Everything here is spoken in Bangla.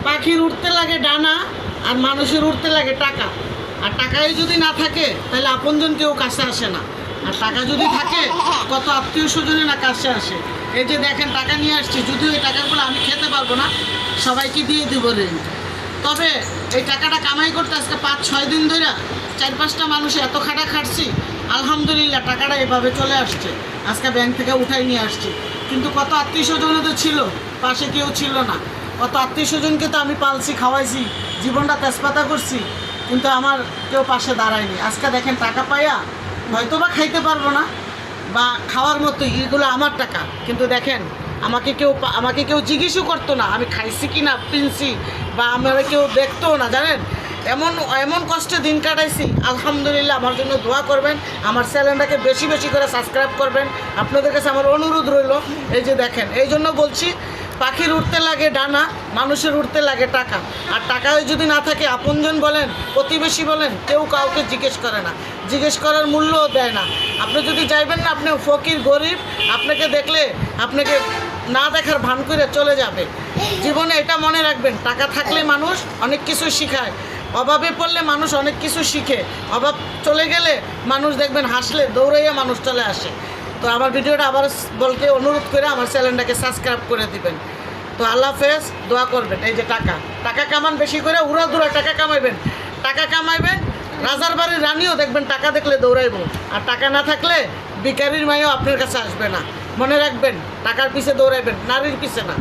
পাখির উঠতে লাগে ডানা আর মানুষের উঠতে লাগে টাকা। আর টাকাই যদি না থাকে তাহলে আপনজন কেউ কাছে আসে না। আর টাকা যদি থাকে কত আত্মীয় স্বজনে না কাছে আসে। এই যে দেখেন টাকা নিয়ে আসছি, যদিও এই টাকাগুলো আমি খেতে পারবো না, সবাইকে দিয়ে দেবো রেন্ট। তবে এই টাকাটা কামাই করতে আজকে 5-6 দিন ধরে 4-5টা মানুষ এত খাটছি, আলহামদুলিল্লাহ টাকাটা এভাবে চলে আসছে। আজকে ব্যাংক থেকে উঠাই নিয়ে আসছি। কিন্তু কত আত্মীয় স্বজনও তো ছিল, পাশে কেউ ছিল না। কত আত্মীয় স্বজনকে তো আমি পালছি, খাওয়াইছি, জীবনটা তেজপাতা করছি, কিন্তু আমার কেউ পাশে দাঁড়ায়নি। আজকে দেখেন টাকা পাইয়া হয়তো বা খাইতে পারবো না বা খাওয়ার মতো, এগুলো আমার টাকা, কিন্তু দেখেন আমাকে কেউ জিজ্ঞেসও করতো না আমি খাইছি কি না, পিনছি, বা আমার কেউ দেখতো না। জানেন এমন কষ্টে দিন কাটাইছি। আলহামদুলিল্লাহ আমার জন্য দোয়া করবেন, আমার চ্যানেলটাকে বেশি বেশি করে সাবস্ক্রাইব করবেন। আপনাদের কাছে আমার অনুরোধ রইল। এই যে দেখেন, এই জন্য বলছি পাখির উঠতে লাগে ডানা, মানুষের উঠতে লাগে টাকা। আর টাকায় যদি না থাকে আপনজন বলেন, প্রতিবেশী বলেন, কেউ কাউকে জিজ্ঞেস করে না, জিজ্ঞেস করার মূল্যও দেয় না। আপনি যদি চাইবেন না, আপনি ফকির গরিব, আপনাকে দেখলে আপনাকে না দেখার ভান করে চলে যাবে। জীবনে এটা মনে রাখবেন, টাকা থাকলে মানুষ অনেক কিছু শিখায়, অভাবে পড়লে মানুষ অনেক কিছু শিখে। অভাব চলে গেলে মানুষ দেখবেন হাসলে দৌড়াইয়া মানুষ চলে আসে। তো আমার ভিডিওটা আবার বলতে অনুরোধ করে আমার চ্যানেলটাকে সাবস্ক্রাইব করে দিবেন। তো আল্লাহ হাফেজ, দোয়া করবেন। এই যে টাকা কামান বেশি করে, উড়াধুরা টাকা কামাইবেন। রাজার বাড়ির রানীও দেখবেন টাকা দেখলে দৌড়াইব। আর টাকা না থাকলে ভিখারির মাইও আপনার কাছে আসবে না। মনে রাখবেন, টাকার পিছে দৌড়াইবেন, নারীর পিছে না।